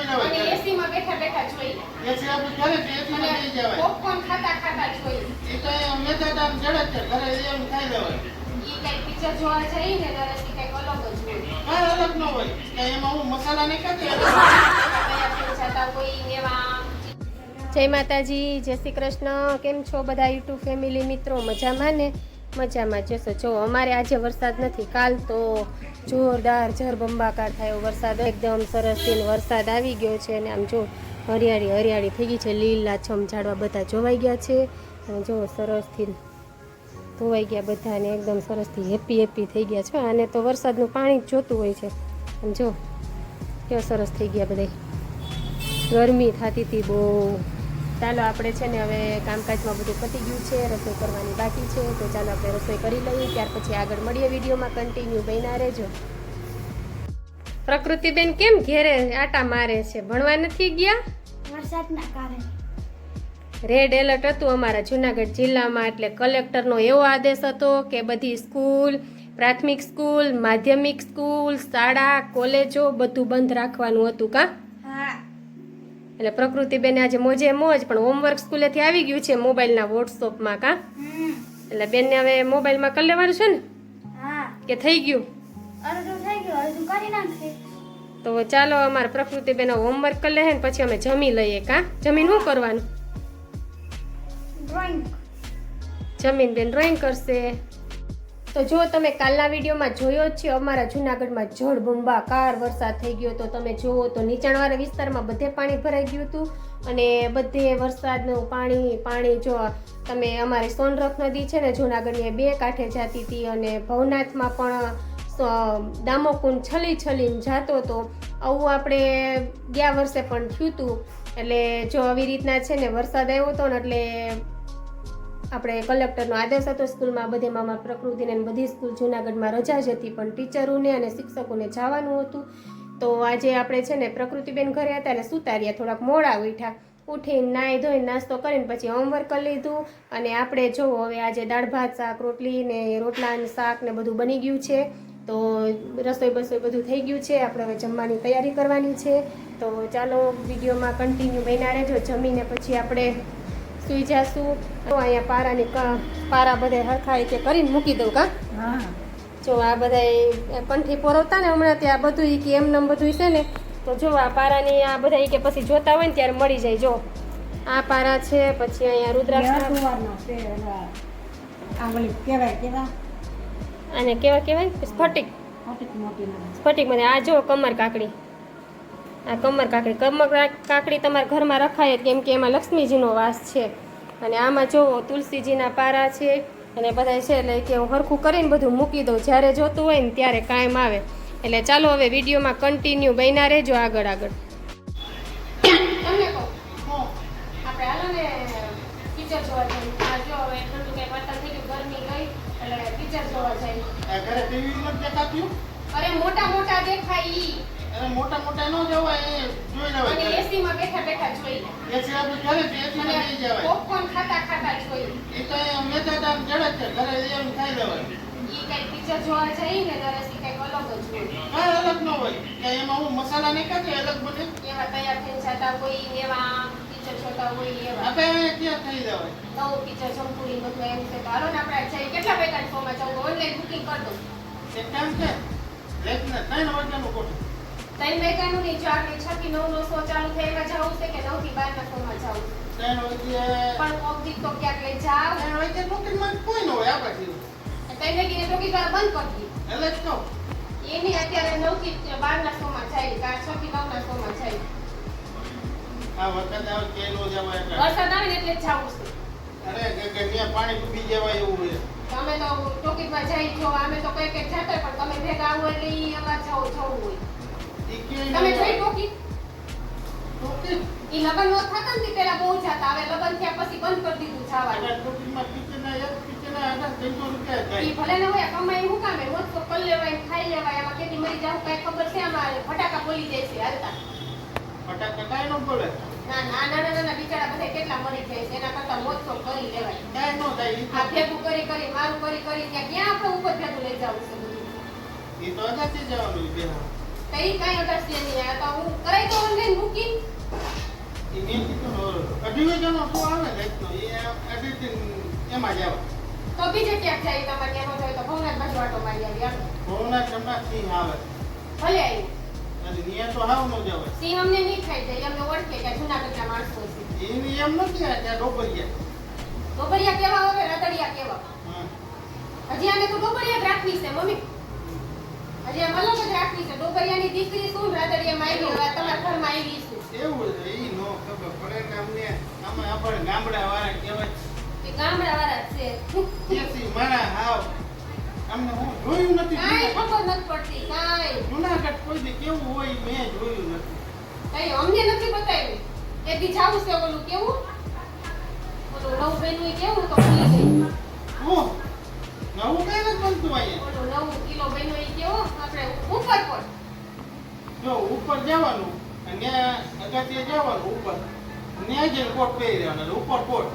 જોઈ લેવાય અને એસી માં બેઠા બેઠા જોઈ એસી આપણે ઘરે જ એસી માં લઈ જવાય પોપકોર્ન ખાતા ખાતા જોઈ એ તો મેદાદામ જડે છે ઘરે એમ ખાઈ લેવાય ઈ કઈ પિક્ચર જોવા જઈએ ને ત્યારે કઈક અલગ જ હોય કાંઈ અલગ ન હોય કે એમાં હું મસાલા નહીં ખાતી જતા કોઈ એવા જય માતાજી જય શ્રી કૃષ્ણ કેમ છો બધા યુટ્યુબ ફેમિલી મિત્રો મજામાં ને મજામાં જશો જો અમારે આજે વરસાદ નથી કાલ તો જોરદાર જળબંબાકાર થયો વરસાદ એકદમ સરસથી વરસાદ આવી ગયો છે અને આમ જો હરિયાળી હરિયાળી થઈ ગઈ છે લીલાછમ ઝાડવા બધા જોવાઈ ગયા છે અને જો સરસથી ધોવાઈ ગયા બધા ને એકદમ સરસથી હેપી હેપી થઈ ગયા છે અને તો વરસાદનું પાણી જ જોતું હોય છે અને જો કેવો સરસ થઈ ગયા બધા ગરમી થતી હતી બહુ ચાલો આપણે છે ને હવે કામકાજમાં બધું પતી ગયું છે રસોઈ કરવાની બાકી છે તો ચાલો આપણે રસોઈ કરી લઈએ ત્યાર પછી આગળ મળીએ વિડીયોમાં કન્ટિન્યુ બન્યા રહેજો પ્રકૃતિબેન કેમ ઘેરે આટા મારે છે ભણવા નથી ગયા વરસાદના કારણે રેડ એલર્ટ હતું અમારા જુનાગઢ જિલ્લામાં એટલે કલેક્ટરનો એવો આદેશ હતો કે બધી સ્કૂલ પ્રાથમિક સ્કૂલ માધ્યમિક સ્કૂલ શાળા કોલેજો બધું બંધ રાખવાનું હતું કા એટલે પ્રકૃતિબેન આજે મોજે મોજ પણ હોમવર્ક સ્કૂલેથી આવી ગયું છે મોબાઈલના વોટ્સઅપમાં કા એટલે બેનને હવે મોબાઈલમાં કરી લેવાનું છે ને કે થઈ ગયું તો ચાલો અમારે પ્રકૃતિબેન હોમવર્ક કરી લે ને પછી અમે જમી લઈએ કા જમીન શું કરવાનું જમીન બેન ડ્રોઈંગ કરશે તો જો તમે કાલના વિડીયોમાં જોયો જ છે અમારા જૂનાગઢમાં જળબંબાકાર વરસાદ થઈ ગયો તો તમે જુઓ તો નીચાણવાળા વિસ્તારમાં બધે પાણી ભરાઈ ગયું હતું અને બધે વરસાદનું પાણી જો તમે અમારી સોનરખ નદી છે ને જૂનાગઢની બે કાંઠે જતી હતી અને ભવનાથમાં પણ દામોકુંડ છલીને જાતો હતો આવું આપણે ગયા વર્ષે પણ થયું હતું એટલે જો આવી રીતના છે ને વરસાદ આવ્યો હતો ને એટલે આપણે કલેક્ટરનો આદેશ હતો સ્કૂલમાં બધેમાં પ્રકૃતિને બધી સ્કૂલ જૂનાગઢમાં રજા જ હતી પણ ટીચરોને અને શિક્ષકોને જવાનું હતું તો આજે આપણે છે ને પ્રકૃતિબેન ઘરે હતા એટલે સુતાર્યા થોડાક મોડા ઉઠ્યા ઉઠીને નાહી ધોઈને નાસ્તો કરીને પછી હોમવર્ક કરી લીધું અને આપણે જો હવે આજે દાળ ભાત શાક રોટલી ને રોટલા ને શાક ને બધું બની ગયું છે તો રસોઈ બધું થઈ ગયું છે આપણે હવે જમવાની તૈયારી કરવાની છે તો ચાલો વિડીયોમાં કન્ટિન્યુ બન્યા રહેજો જમીને પછી આપણે સુઈ જાશું તો અહીંયા પારા બધા હરખા રીતે કરીને મૂકી દઉં કા જો આ બધા કંઠી પોરવતા ને હમણાં ત્યાં બધું કે એમનેમ બધું છે ને તો જો આ પારાની આ બધા કે પછી જોતા હોય ને ત્યારે મળી જાય જો આ પારા છે પછી અહીંયા રુદ્રાક્ષ આને કેવા કહેવાય સ્ફટિક મને આ જો કમર કાકડી તમારા ઘરમાં રખાય કેમ કે એમાં લક્ષ્મીજીનો વાસ છે અને આમાં જો તુલસીજીના પારા છે અને બધા છે એટલે કે હું હરખું કરીને બધું મૂકી દઉં જ્યારે જોતું હોય ને ત્યારે કાયમ આવે એટલે ચાલો હવે વિડીયોમાં કન્ટિન્યુ બન્યા રહેજો આગળ તમને કહું આપણે હાલો ને પિક્ચર જોવા જઈએ જો હવે ઠંડુ કંઈ વાતાવરણ થઈ ગયું ગરમી ગઈ એટલે પિક્ચર જોવા જઈએ ઘરે ટીવી માં દેખાતું અરે મોટા દેખાય ઈ અરે મોટા ન જોવાય એ જોઈ લેવાય અને એસી માં બેઠા બેઠા જોઈ એસી આપણે ઘરે જ એસી માં લઈ જવાય પોપકોર્ન ખાતા ખાતા જોઈ એ તો મેદાદામ જડે છે ઘરે એમ ખાઈ લેવાય ઈ કઈ પિક્ચર જોવા જઈએ ને ત્યારે કઈક અલગ જ હોય કાંઈ અલગ ન હોય કે એમાં હું મસાલા નહીં ખાતી અલગ બને એવા તૈયાર થઈને જતા કોઈ એવા પિક્ચર જોતા હોય એવા આપણે ક્યાં થઈ જવાય નવું પિક્ચર જમપુરી બધું એમ છે તો હાલો ને આપણે જઈએ કેટલા પૈસા ફોર્મમાં જવું ઓનલાઈન બુકિંગ કરી દઉં એક કામ છે લેખને 3 વાગ્યાનું કોઠું 3 વાગ્યાનું નહીં 4 થી 6 થી 9 નો શો ચાલુ થાય એમાં જવું છે કે 9 થી 12 ના શોમાં જવું 3 વાગ્યે પણ કોક દી તો ક્યાંક લઈ જાવ 3 વાગ્યે બુકિંગમાં કોઈ ન હોય આપણે 3 વાગ્યે ટોકી દ્વારા બંધ કરી એટલે જ કહું એની અત્યારે 9 થી 12 ના શોમાં જાય કે 6 થી 9 ના શોમાં જાય આ વખત આવે કે નો જવાય વરસાદ આવે ને એટલે જ જાવું છે અરે ત્યાં પાણી ડૂબી જવાય એવું હોય તમે તો ટોકીમાં જઈ જો અમે તો કઈ જતા પણ તમે ભેગા આવો એટલે ઈ અમાર જવું હોય તમે જઈ ટોકી ઈ લગન નો થતા ને પેલા બહુ જતા હવે લગન થયા પછી બંધ કરી દીધું જવાનું ટોકીમાં પિક્ચરના 300 રૂપિયા થાય ઈ ભલે ને હોય કમાઈ હું કામે મોત તો કરી લેવાય ખાઈ લેવાય એમાં કેદી મરી જાવ કઈ ખબર છે અમારે ફટાકા બોલી જાય છે હાલતા ફટાકા કાઈ ન બોલે ના બિચારા બધા કેટલા મરી જાય છે એના કરતા મોત તો કરી લેવાય કાઈ ન થાય આ ભેગું કરી મારું કરી ત્યાં ક્યાં આપણે ઉપર ભેગું લઈ જવું છે બધું ઈ તો અગાથી જવાનું છે કઈ કાઈ અડચણ નહીં આ તો હું કરાઈ તો ઓનલાઈન બુકિંગ નિવેદનો તો આવે ને એક તો એ એડિટિંગ એમાં જ આવે. તો બીજે ક્યાંક જાય તમારે એનો જોઈએ તો ભવનાથ બાજુ આટો મારી આવી હાલો. ભવનાથ હમણાં સિંહ આવે. ભલે આવી અને ન્યા તો હાવ ન જવાય. સિંહ અમને નહીં ખાઈ જાય અમને ઓળખે કે આ જૂનાગઢના માણસો છે એની એમ નથી આ ત્યાં ડોબરિયા. ડોબરિયા કેવા હવે રતડિયા કેવા હા. હજી આને તો ડોબરિયા જ રાખવી છે મમ્મી હજી આમ અલગ જ રાખવી છે ડોબરિયાની દીકરી શું રતડિયામાં આવી હવે તમારા ઘરમાં આવી છું એવું છે ઈ નો ખબર પડે ને અમને આમાં આપણે ગામડા વાળા કહેવાય કે ગામડા વાળા છે દેશી મારા હાવ અમને હું જોયું નથી. કાંઈ ખબર નથી પડતી કાંઈ જુનાગઢ કોઈ દી કેવું હોય મેં જોયું નથી. કઈ અમને નથી બતાવ્યું એક દી જાવું છે ઓલું કેવું ઓલું નવું બન્યું ઈ કેવું તો ભૂલી ગઈ હું નવું કઈ નથી બનતું અહીંયા. ઓલું 9 કિલો બન્યું ઈ કેવો આપણે ઉપર પર જો ઉપર જવાનું અને અગાત્યા જવાનું ઉપર ત્યાં જઈને કોટ પહેરી રહેવાનો એટલે ઉપર કોટ.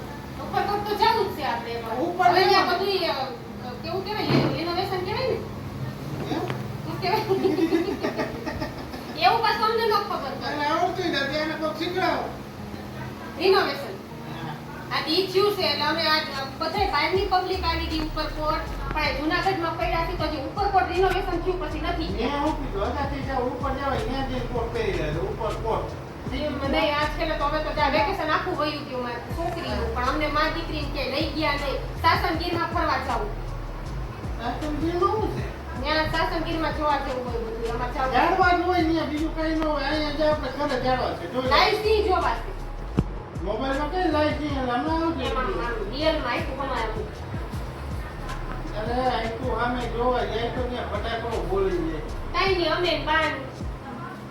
ઉપર પર તો જાવું જ છે આપણે એમાં. ઉપર હવે અહીંયા જવાનું. બધું કેવું કહેવાય રિનોવેશન કહેવાય ને હે? શું કહેવાય એવું પાછું અમને ન ખબર પડે તને આવડતું નથી એને કોક શીખડાવો. રિનોવેશન હા. આ ઈ થયું છે એટલે અમે આ બધાય બહારની પબ્લિક આવી ગઈ ઉપર કોટ પણ આ જૂનાગઢમાં પડ્યા છે તો હજી ઉપર કોટ રિનોવેશન થયું પછી નથી ત્યાં હું કીધું અગાથી જાવ ઉપર જવાય ત્યાં જઈને કોટ પહેરી રહેવાનો ઉપર કોટ. મને આજકાલ તો હવે તો જ્યાં વેકેશન આખું વયું ગયું મારી છોકરીનું પણ અમને માં દીકરીને કે લઈ ગયા નહીં સાસણગીરમાં ફરવા જાવું સાસણગીરમાં શું છે? ત્યાં સાસણગીરમાં જોવા જેવું હોય બધું એમાં જાવું ઝાડવા જ હોય ત્યાં બીજું કઈ ન હોય અહીંયા જે આપણે ઘરે ઝાડવા છે જોઈ લો. લાઈવ સિંહ જોવા છે મોબાઈલમાં કઈ લાઈવ છે હમણાં આવશે. એમાં આમ રિયલમાં આખું બનાવ્યું અરે આખું સામે જોવા જાય તો ત્યાં ફટાકડો બોલી જાય. કાંઈ નહીં અમે બાન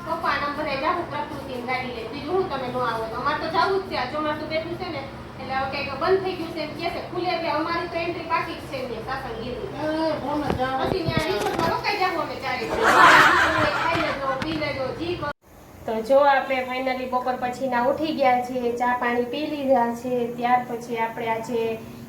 પપ્પા નંબરે જાવું પ્રકૃતિની ગાડી લઈને બીજું હું તમે ન આવો તો અમારે તો જાવું જ છે આ ચોમાસું બેઠું છે ને એટલે હવે કંઈક બંધ થઈ ગયું છે એમ કહે છે ખુલે એટલે અમારી તો એન્ટ્રી બાકી જ છે ને સાસણગીરની અરે ફોન જ આવે. પછી ત્યાં રિસોર્ટમાં રોકાઈ જાવું અમે ચારે ખાઈ લેજો પી લેજો જી કરો. તો જો આપણે ફાઇનલી બપોર પછીના ઉઠી ગયા છીએ ચા પાણી પી લીધા છે ત્યાર પછી આપણે આજે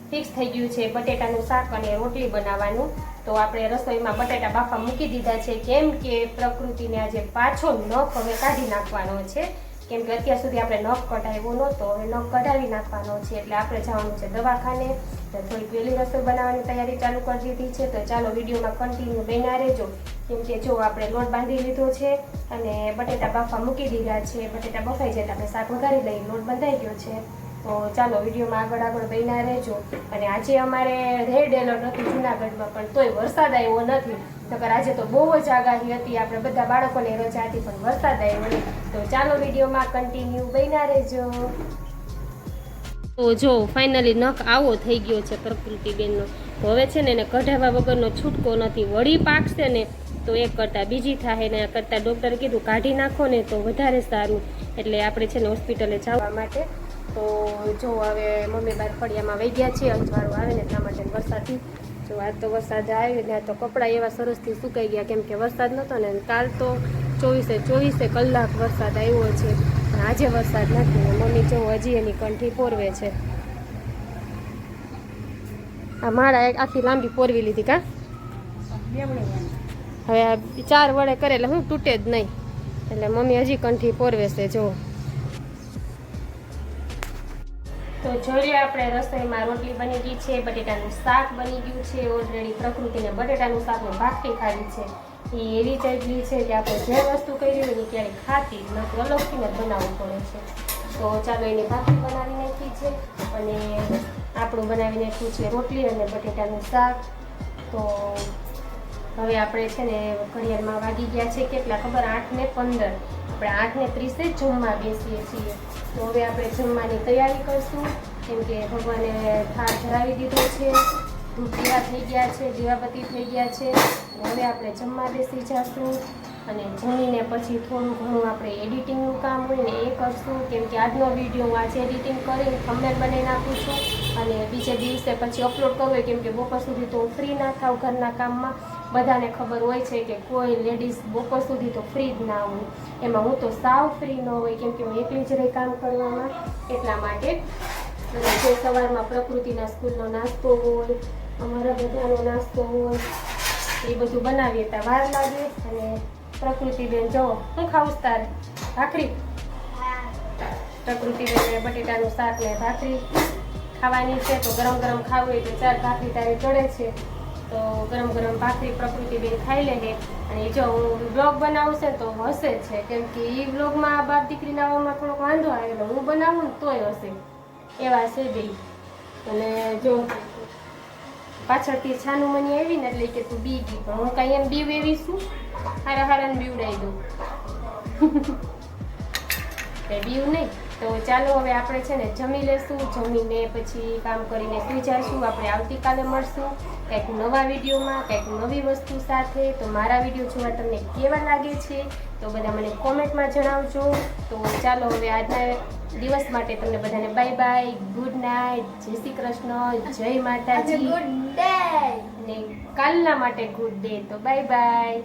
ફિક્સ થઈ ગયું છે બટેટાનું શાક અને રોટલી બનાવવાનું તો આપણે રસોઈમાં બટેટા બાફા મૂકી દીધા છે કેમ કે પ્રકૃતિને આજે પાછો નખ હવે કાઢી નાખવાનો છે કેમ કે અત્યાર સુધી આપણે નખ કઢાવ્યો નહોતો હવે નખ કઢાવી નાખવાનો છે એટલે આપણે જવાનું છે દવાખાને તો થોડીક વહેલી રસોઈ બનાવવાની તૈયારી ચાલુ કરી દીધી છે તો ચાલો વિડીયોમાં કન્ટિન્યુ બન્યા રહેજો કેમ કે જો આપણે લોટ બાંધી લીધો છે અને બટેટા બાફા મૂકી દીધા છે બટેટા બફાઈ જાય એટલે આપણે શાક વઘારી લઈએ લોટ બંધાઈ ગયો છે તો ચાલો વિડીયોમાં આગળ બન્યા રહેજો અને આજે અમારે રેડ એલર્ટ હતું જૂનાગઢમાં પણ તોય વરસાદ આવ્યો નથી નકર આજે તો બહુ જ આગાહી હતી આપણે બધા બાળકોને રજા હતી પણ વરસાદ આવ્યો નહીં તો ચાલો વિડીયોમાં કન્ટિન્યુ બન્યા રહેજો તો જો ફાઇનલી નખ આવો થઈ ગયો છે પ્રકૃતિબેનનો તો હવે છે ને એને કઢાવવા વગરનો છૂટકો નથી વળી પાકશે ને તો એક કરતાં બીજી થાય ને કરતાં ડૉક્ટરે કીધું કાઢી નાખો ને તો વધારે સારું એટલે આપણે છે ને હોસ્પિટલે જવા માટે તો જો હવે મમ્મી બાર ફળિયામાં વહી ગયા છે અંજવાળું આવે ને એટલા માટે વરસાદથી જો આજ તો વરસાદ આવ્યો ને તો કપડાં એવા સરસથી સુકાઈ ગયા કેમ કે વરસાદ નહોતો ને કાલ તો 24 કલાક વરસાદ આવ્યો છે પણ આજે વરસાદ નથી ને મમ્મી જો હજી એની કંઠી પોરવે છે આ માળા એક આખી લાંબી પોરવી લીધી કા હવે આ 4 વડે કરે એટલે હું તૂટે જ નહીં એટલે મમ્મી હજી કંઠી પોરવે છે જો તો જોઈએ આપણે રસોઈમાં રોટલી બની ગઈ છે બટેટાનું શાક બની ગયું છે ઓલરેડી પ્રકૃતિને બટેટાનું શાકનું ભાખરી ખાવી છે એ એવી ચાલી છે કે આપણે જે વસ્તુ કરી હોય ને ક્યારેય ખાતી જ નથી અલગથી જ બનાવવું પડે છે તો ચાલો એની ભાખરી બનાવી નાખી છે અને આપણું બનાવી નાખ્યું છે રોટલી અને બટેટાનું શાક તો હવે આપણે છે ને ઘડિયાળમાં વાગી ગયા છે કેટલા ખબર 8:15 આપણે 8:30 જ જમવા બેસીએ છીએ તો હવે આપણે જમવાની તૈયારી કરશું કેમ કે ભગવાને થાળ ધરાવી દીધો છે ધૂપ દીવા થઈ ગયા છે દીવાબત્તી થઈ ગયા છે હવે આપણે જમવા બેસી જઈશું અને જમીને પછી થોડું ઘણું આપણે એડિટિંગનું કામ હોય ને એ કરશું કેમ કે આજનો વિડીયો હું આજે એડિટિંગ કરીને થંબનેલ બનાવી નાખું છું અને બીજે દિવસે પછી અપલોડ કરવું હોય કેમ કે બપોર સુધી તો હું ફ્રી ના થાવ ઘરના કામમાં બધાને ખબર હોય છે કે કોઈ લેડીઝ બપોર સુધી તો ફ્રી જ ના હોય એમાં હું તો સાવ ફ્રી ન હોય કેમ કે હું એકલી જ રહી કામ કરવામાં એટલા માટે અને જે સવારમાં પ્રકૃતિના સ્કૂલનો નાસ્તો હોય અમારા બધાનો નાસ્તો હોય એ બધું બનાવીએ ત્યાં વાર લાગે અને પ્રકૃતિબેન જો હું ખાવું તારે ભાખરી પ્રકૃતિને બટેટાનું શાક ને ભાખરી ખાવાની છે. તો ગરમ ગરમ ખાવું હોય તો 4 ભાખરી તારે ચડે છે. તો ગરમ ગરમ ભાખરી પ્રકૃતિબેન ખાઈ લે છે. અને જો હું બ્લોગ બનાવું છે તો હશે જ છે, કેમ કે એ બ્લોગમાં બાપ દીકરીના આવવામાં થોડોક વાંધો આવેલો. હું બનાવું ને તોય હશે, એવા છે બે. અને જો પાછળથી છાનું મની આવી ને એટલે કે તું બી ગઈ, પણ હું કાંઈ એમ બીવ એવી છું, હારાને બીવડાવી દઉં. બીવ નહીં. તો ચાલો હવે આપણે છે ને જમી લેશું. જમીને પછી કામ કરીને સુઈ જઈશું. આપણે આવતીકાલે મળશું કંઈક નવા વિડીયોમાં, કંઈક નવી વસ્તુ સાથે. તો મારા વિડીયો જોવા તમને કેવા લાગે છે તો બધા મને કોમેન્ટમાં જણાવજો. તો ચાલો હવે આજના દિવસ માટે તમને બધાને બાય બાય, ગુડ નાઇટ, જય શ્રી કૃષ્ણ, જય માતાજી, ગુડ ડે. અને કાલના માટે ગુડ ડે. તો બાય બાય.